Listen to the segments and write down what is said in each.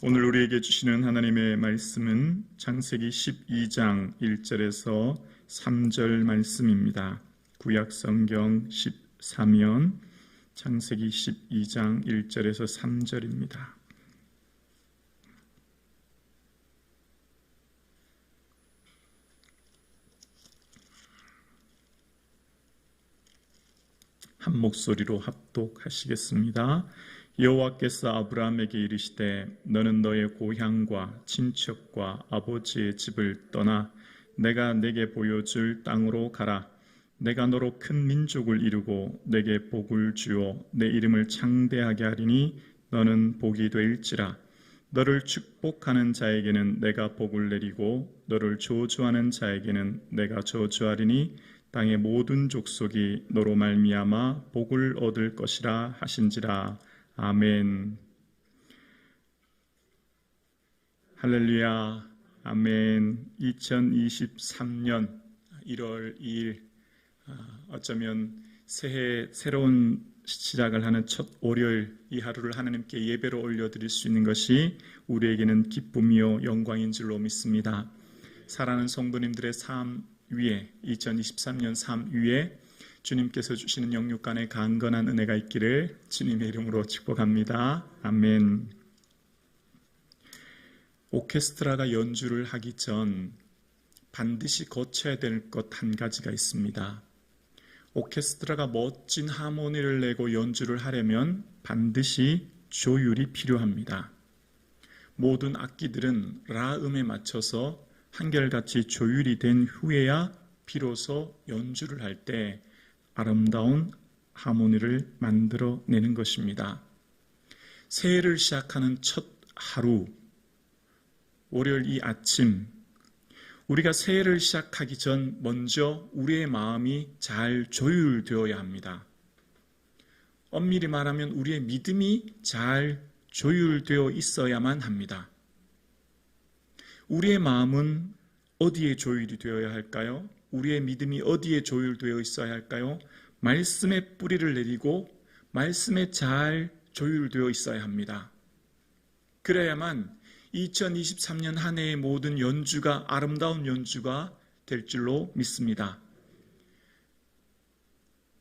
오늘 우리에게 주시는 하나님의 말씀은 창세기 12장 1절에서 3절 말씀입니다. 구약성경 14면 창세기 12장 1절에서 3절입니다. 한 목소리로 합독하시겠습니다. 여호와께서 아브라함에게 이르시되 너는 너의 고향과 친척과 아버지의 집을 떠나 내가 내게 보여줄 땅으로 가라. 내가 너로 큰 민족을 이루고 내게 복을 주어 내 이름을 창대하게 하리니 너는 복이 될지라. 너를 축복하는 자에게는 내가 복을 내리고 너를 저주하는 자에게는 내가 저주하리니 땅의 모든 족속이 너로 말미암아 복을 얻을 것이라 하신지라. 아멘. 할렐루야. 아멘. 2023년 1월 2일 어쩌면 새해 새로운 시작을 하는 첫 월요일, 이 하루를 하나님께 예배로 올려드릴 수 있는 것이 우리에게는 기쁨이요 영광인 줄로 믿습니다. 사랑하는 성도님들의 삶 위에 2023년 삶 위에 주님께서 주시는 영육간의 강건한 은혜가 있기를 주님의 이름으로 축복합니다. 아멘. 오케스트라가 연주를 하기 전 반드시 거쳐야 될 것 한 가지가 있습니다. 오케스트라가 멋진 하모니를 내고 연주를 하려면 반드시 조율이 필요합니다. 모든 악기들은 라음에 맞춰서 한결같이 조율이 된 후에야 비로소 연주를 할 때 아름다운 하모니를 만들어내는 것입니다. 새해를 시작하는 첫 하루, 월요일 이 아침, 우리가 새해를 시작하기 전 먼저 우리의 마음이 잘 조율되어야 합니다. 엄밀히 말하면 우리의 믿음이 잘 조율되어 있어야만 합니다. 우리의 마음은 어디에 조율이 되어야 할까요? 우리의 믿음이 어디에 조율되어 있어야 할까요? 말씀에 뿌리를 내리고 말씀에 잘 조율되어 있어야 합니다. 그래야만 2023년 한 해의 모든 연주가 아름다운 연주가 될 줄로 믿습니다.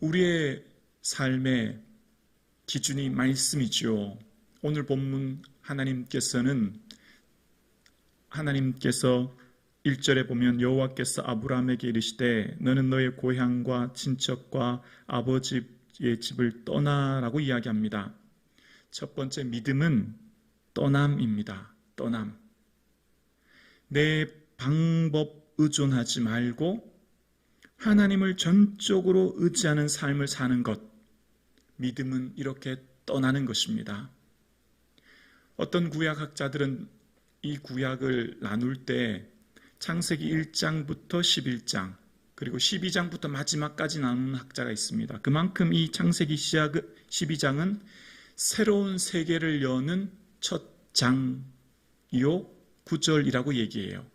우리의 삶의 기준이 말씀이죠. 오늘 본문 하나님께서 1절에 보면 여호와께서 아브라함에게 이르시되 너는 너의 고향과 친척과 아버지의 집을 떠나라고 이야기합니다. 첫 번째 믿음은 떠남입니다. 떠남. 내 방법 의존하지 말고 하나님을 전적으로 의지하는 삶을 사는 것. 믿음은 이렇게 떠나는 것입니다. 어떤 구약학자들은 이 구약을 나눌 때 창세기 1장부터 11장 그리고 12장부터 마지막까지 나누는 학자가 있습니다. 그만큼 이 창세기 12장은 새로운 세계를 여는 첫 장이요 구절이라고 얘기해요.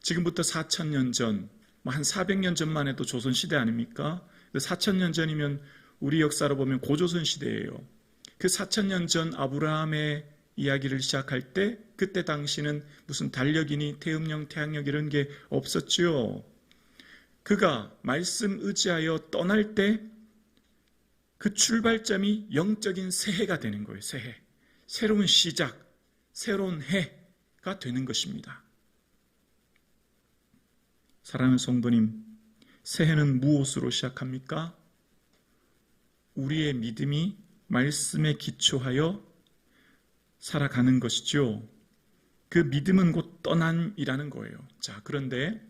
지금부터 4,000년 전, 한 400년 전만 해도 조선시대 아닙니까? 4,000년 전이면 우리 역사로 보면 고조선 시대예요. 그 4,000년 전 아브라함의 이야기를 시작할 때 그때 당시는 무슨 달력이니 태음령, 태양력 이런 게 없었죠. 그가 말씀 의지하여 떠날 때 그 출발점이 영적인 새해가 되는 거예요. 새해. 새로운 시작, 새로운 해가 되는 것입니다. 사랑하는 성도님, 새해는 무엇으로 시작합니까? 우리의 믿음이 말씀에 기초하여 살아가는 것이죠. 그 믿음은 곧 떠남이라는 거예요. 자, 그런데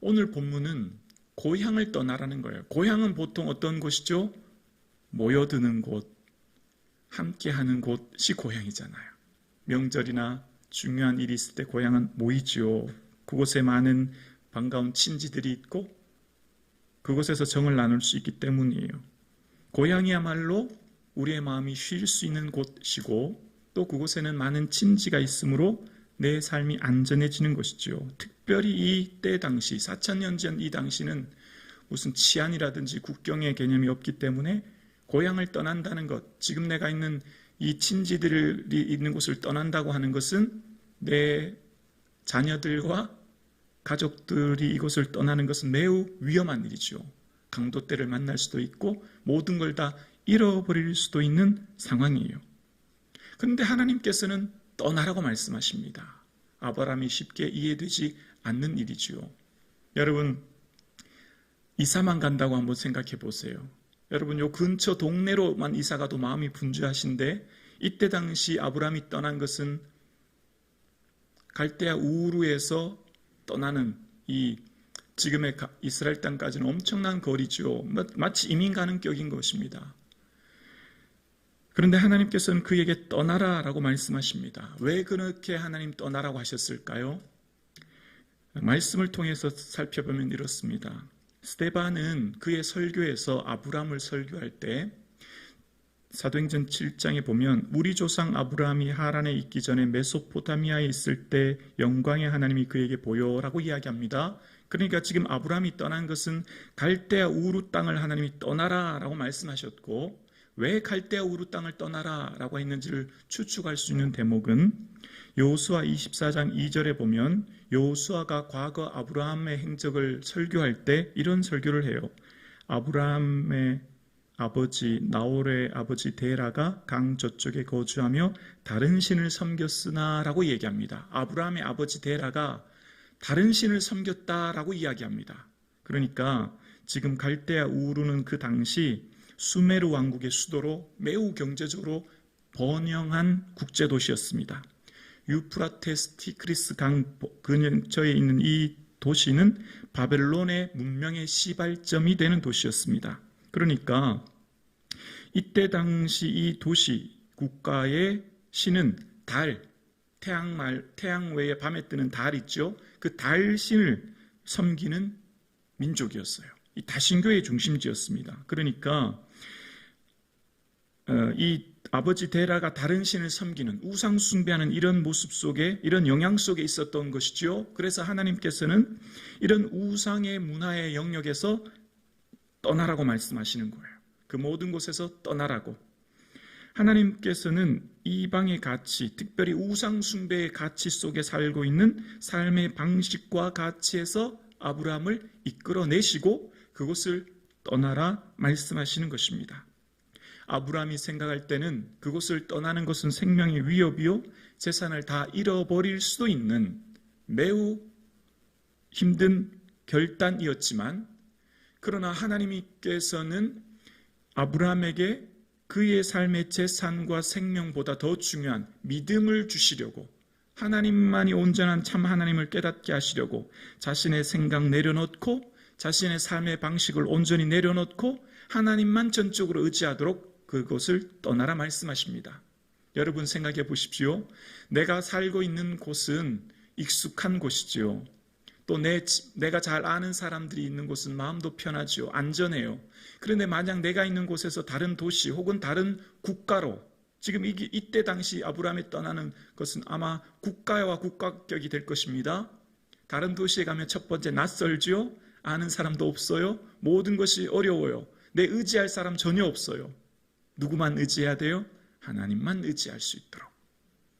오늘 본문은 고향을 떠나라는 거예요. 고향은 보통 어떤 곳이죠? 모여드는 곳, 함께하는 곳이 고향이잖아요. 명절이나 중요한 일이 있을 때 고향은 모이죠. 그곳에 많은 반가운 친지들이 있고 그곳에서 정을 나눌 수 있기 때문이에요. 고향이야말로 우리의 마음이 쉴 수 있는 곳이고 또 그곳에는 많은 친지가 있으므로 내 삶이 안전해지는 것이죠. 특별히 이때 당시 4,000년 전 이 당시는 무슨 치안이라든지 국경의 개념이 없기 때문에 고향을 떠난다는 것, 지금 내가 있는 이 친지들이 있는 곳을 떠난다고 하는 것은 내 자녀들과 가족들이 이곳을 떠나는 것은 매우 위험한 일이죠. 강도떼를 만날 수도 있고 모든 걸 다 잃어버릴 수도 있는 상황이에요. 그런데 하나님께서는 떠나라고 말씀하십니다. 아브라함이 쉽게 이해되지 않는 일이지요. 여러분, 이사만 간다고 한번 생각해 보세요. 여러분, 요 근처 동네로만 이사 가도 마음이 분주하신데 이때 당시 아브라함이 떠난 것은 갈대아 우르에서 떠나는 이 지금의 이스라엘 땅까지는 엄청난 거리죠. 마치 이민 가는 격인 것입니다. 그런데 하나님께서는 그에게 떠나라라고 말씀하십니다. 왜 그렇게 하나님 떠나라고 하셨을까요? 말씀을 통해서 살펴보면 이렇습니다. 스데반은 그의 설교에서 아브라함을 설교할 때 사도행전 7장에 보면 우리 조상 아브라함이 하란에 있기 전에 메소포타미아에 있을 때 영광의 하나님이 그에게 보여라고 이야기합니다. 그러니까 지금 아브라함이 떠난 것은 갈대아 우르 땅을 하나님이 떠나라라고 말씀하셨고, 왜 갈대아 우르 땅을 떠나라라고 했는지를 추측할 수 있는 대목은 여호수아 24장 2절에 보면 여호수아가 과거 아브라함의 행적을 설교할 때 이런 설교를 해요. 아브라함의 아버지 나홀의 아버지 데라가 강 저쪽에 거주하며 다른 신을 섬겼으나 라고 얘기합니다. 아브라함의 아버지 데라가 다른 신을 섬겼다라고 이야기합니다. 그러니까 지금 갈대아 우르는 그 당시 수메르 왕국의 수도로 매우 경제적으로 번영한 국제도시였습니다. 유프라테스 티그리스 강 근처에 있는 이 도시는 바벨론의 문명의 시발점이 되는 도시였습니다. 그러니까 이때 당시 이 도시 국가의 신은 달, 태양 외에 밤에 뜨는 달 있죠. 그 달신을 섬기는 민족이었어요. 이 다신교의 중심지였습니다. 그러니까 이 아버지 데라가 다른 신을 섬기는 우상 숭배하는 이런 모습 속에 이런 영향 속에 있었던 것이죠. 그래서 하나님께서는 이런 우상의 문화의 영역에서 떠나라고 말씀하시는 거예요. 그 모든 곳에서 떠나라고. 하나님께서는 이방의 가치, 특별히 우상 숭배의 가치 속에 살고 있는 삶의 방식과 가치에서 아브라함을 이끌어내시고 그곳을 떠나라 말씀하시는 것입니다. 아브라함이 생각할 때는 그곳을 떠나는 것은 생명의 위협이요 재산을 다 잃어버릴 수도 있는 매우 힘든 결단이었지만, 그러나 하나님께서는 아브라함에게 그의 삶의 재산과 생명보다 더 중요한 믿음을 주시려고, 하나님만이 온전한 참 하나님을 깨닫게 하시려고 자신의 생각 내려놓고 자신의 삶의 방식을 온전히 내려놓고 하나님만 전적으로 의지하도록 그곳을 떠나라 말씀하십니다. 여러분 생각해 보십시오. 내가 살고 있는 곳은 익숙한 곳이지요. 또 내가 잘 아는 사람들이 있는 곳은 마음도 편하지요. 안전해요. 그런데 만약 내가 있는 곳에서 다른 도시 혹은 다른 국가로, 지금 이때 당시 아브라함이 떠나는 것은 아마 국가와 국가격이 될 것입니다. 다른 도시에 가면 첫 번째 낯설지요. 아는 사람도 없어요. 모든 것이 어려워요. 내 의지할 사람 전혀 없어요. 누구만 의지해야 돼요? 하나님만 의지할 수 있도록.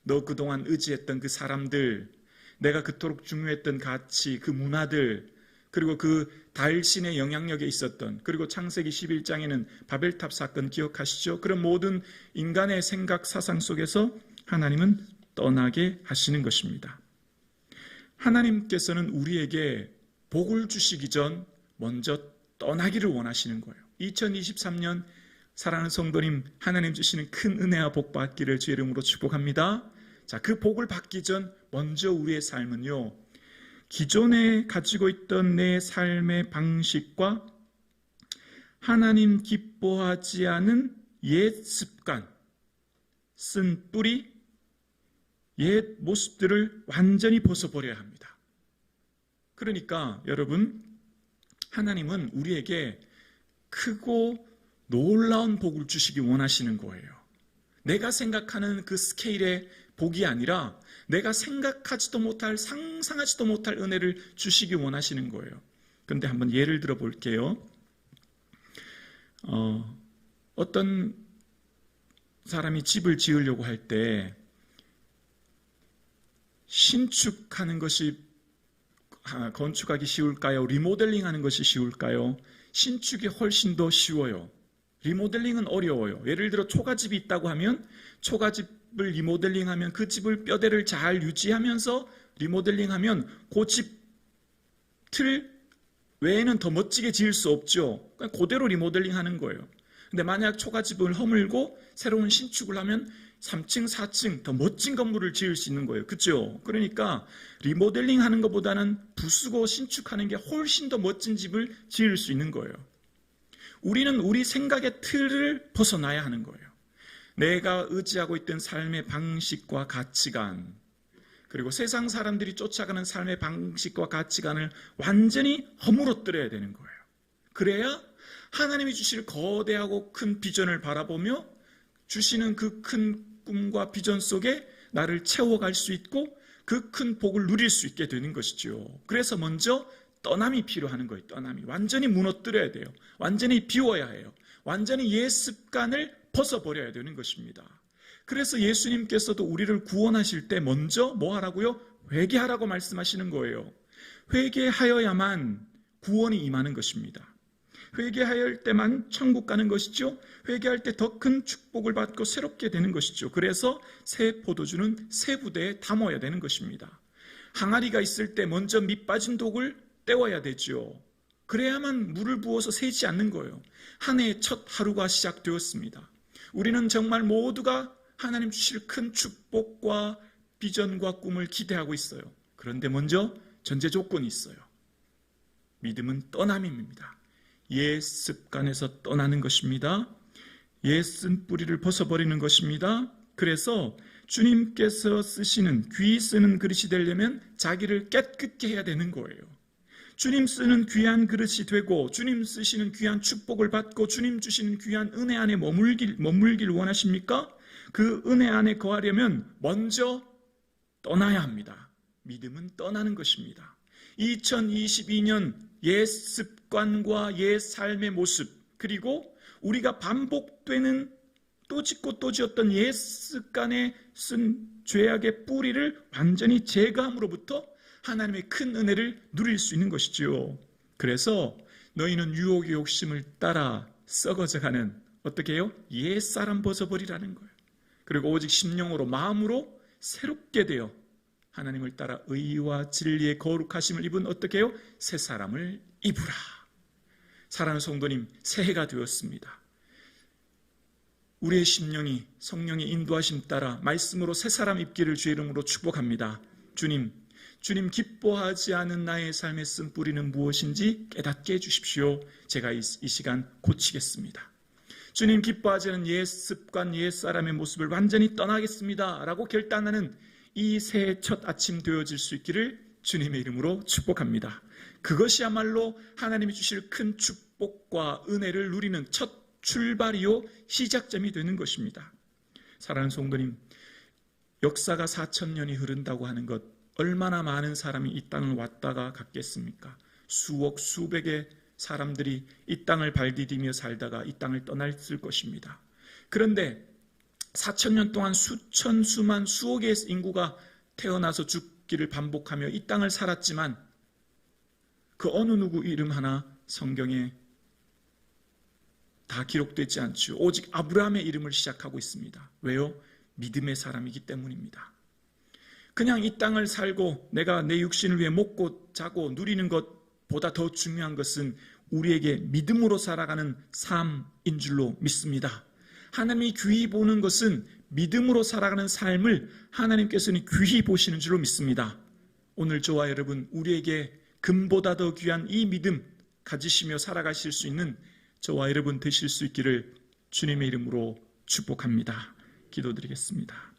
너 그동안 의지했던 그 사람들, 내가 그토록 중요했던 가치, 그 문화들, 그리고 그 달신의 영향력에 있었던, 그리고 창세기 11장에는 바벨탑 사건 기억하시죠? 그런 모든 인간의 생각, 사상 속에서 하나님은 떠나게 하시는 것입니다. 하나님께서는 우리에게 복을 주시기 전 먼저 떠나기를 원하시는 거예요. 2023년 사랑하는 성도님, 하나님 주시는 큰 은혜와 복 받기를 주의 이름으로 축복합니다. 자, 그 복을 받기 전 먼저 우리의 삶은요, 기존에 가지고 있던 내 삶의 방식과 하나님 기뻐하지 않은 옛 습관, 쓴 뿌리, 옛 모습들을 완전히 벗어버려야 합니다. 그러니까 여러분, 하나님은 우리에게 크고 놀라운 복을 주시기 원하시는 거예요. 내가 생각하는 그 스케일의 복이 아니라 내가 생각하지도 못할, 상상하지도 못할 은혜를 주시기 원하시는 거예요. 그런데 한번 예를 들어 볼게요. 어떤 사람이 집을 지으려고 할 때 신축하는 것이 건축하기 쉬울까요? 리모델링하는 것이 쉬울까요? 신축이 훨씬 더 쉬워요. 리모델링은 어려워요. 예를 들어 초가집이 있다고 하면 초가집을 리모델링하면 그 집을 뼈대를 잘 유지하면서 리모델링하면 그 집 틀 외에는 더 멋지게 지을 수 없죠. 그대로 리모델링하는 거예요. 근데 만약 초가집을 허물고 새로운 신축을 하면 3층, 4층 더 멋진 건물을 지을 수 있는 거예요. 그렇죠? 그러니까 리모델링 하는 것보다는 부수고 신축하는 게 훨씬 더 멋진 집을 지을 수 있는 거예요. 우리는 우리 생각의 틀을 벗어나야 하는 거예요. 내가 의지하고 있던 삶의 방식과 가치관, 그리고 세상 사람들이 쫓아가는 삶의 방식과 가치관을 완전히 허물어뜨려야 되는 거예요. 그래야 하나님이 주실 거대하고 큰 비전을 바라보며 주시는 그 큰 꿈과 비전 속에 나를 채워갈 수 있고 그 큰 복을 누릴 수 있게 되는 것이죠. 그래서 먼저 떠남이 필요한 거예요. 떠남이. 완전히 무너뜨려야 돼요. 완전히 비워야 해요. 완전히 옛 습관을 벗어버려야 되는 것입니다. 그래서 예수님께서도 우리를 구원하실 때 먼저 뭐 하라고요? 회개하라고 말씀하시는 거예요. 회개하여야만 구원이 임하는 것입니다. 회개할 때만 천국 가는 것이죠. 회개할 때 더 큰 축복을 받고 새롭게 되는 것이죠. 그래서 새 포도주는 새 부대에 담아야 되는 것입니다. 항아리가 있을 때 먼저 밑 빠진 독을 떼어야 되죠. 그래야만 물을 부어서 새지 않는 거예요. 한 해의 첫 하루가 시작되었습니다. 우리는 정말 모두가 하나님 주실 큰 축복과 비전과 꿈을 기대하고 있어요. 그런데 먼저 전제 조건이 있어요. 믿음은 떠남입니다. 옛 습관에서 떠나는 것입니다. 옛 쓴 뿌리를 벗어버리는 것입니다. 그래서 주님께서 쓰시는 귀 쓰는 그릇이 되려면 자기를 깨끗게 해야 되는 거예요. 주님 쓰는 귀한 그릇이 되고 주님 쓰시는 귀한 축복을 받고 주님 주시는 귀한 은혜 안에 머물길 원하십니까? 그 은혜 안에 거하려면 먼저 떠나야 합니다. 믿음은 떠나는 것입니다. 2022년 옛 습관과 옛 삶의 모습, 그리고 우리가 반복되는 또 짓고 또 지었던 옛 습관에 쓴 죄악의 뿌리를 완전히 제거함으로부터 하나님의 큰 은혜를 누릴 수 있는 것이지요. 그래서 너희는 유혹의 욕심을 따라 썩어져가는, 어떻게 해요? 옛사람 벗어버리라는 거예요. 그리고 오직 심령으로 마음으로 새롭게 되어 하나님을 따라 의와 진리의 거룩하심을 입은, 어떻게 해요? 새 사람을 입으라. 사랑하는 성도님, 새해가 되었습니다. 우리의 심령이 성령의 인도하심 따라 말씀으로 새 사람 입기를 주의 이름으로 축복합니다. 주님 기뻐하지 않은 나의 삶의 쓴 뿌리는 무엇인지 깨닫게 해주십시오. 제가 이 시간 고치겠습니다. 주님 기뻐하지 않은 옛 습관, 옛 사람의 모습을 완전히 떠나겠습니다 라고 결단하는 이 새해 첫 아침 되어질 수 있기를 주님의 이름으로 축복합니다. 그것이야말로 하나님이 주실 큰 축복과 은혜를 누리는 첫 출발이요 시작점이 되는 것입니다. 사랑하는 성도님, 역사가 4,000년이 흐른다고 하는 것, 얼마나 많은 사람이 이 땅을 왔다가 갔겠습니까? 수억, 수백의 사람들이 이 땅을 발디디며 살다가 이 땅을 떠났을 것입니다. 그런데 4,000년 동안 수천, 수만, 수억의 인구가 태어나서 죽기를 반복하며 이 땅을 살았지만 그 어느 누구 이름 하나 성경에 다 기록되지 않죠. 오직 아브라함의 이름을 시작하고 있습니다. 왜요? 믿음의 사람이기 때문입니다. 그냥 이 땅을 살고 내가 내 육신을 위해 먹고 자고 누리는 것보다 더 중요한 것은 우리에게 믿음으로 살아가는 삶인 줄로 믿습니다. 하나님이 귀히 보는 것은 믿음으로 살아가는 삶을 하나님께서는 귀히 보시는 줄로 믿습니다. 오늘 저와 여러분, 우리에게 금보다 더 귀한 이 믿음 가지시며 살아가실 수 있는 저와 여러분 되실 수 있기를 주님의 이름으로 축복합니다. 기도드리겠습니다.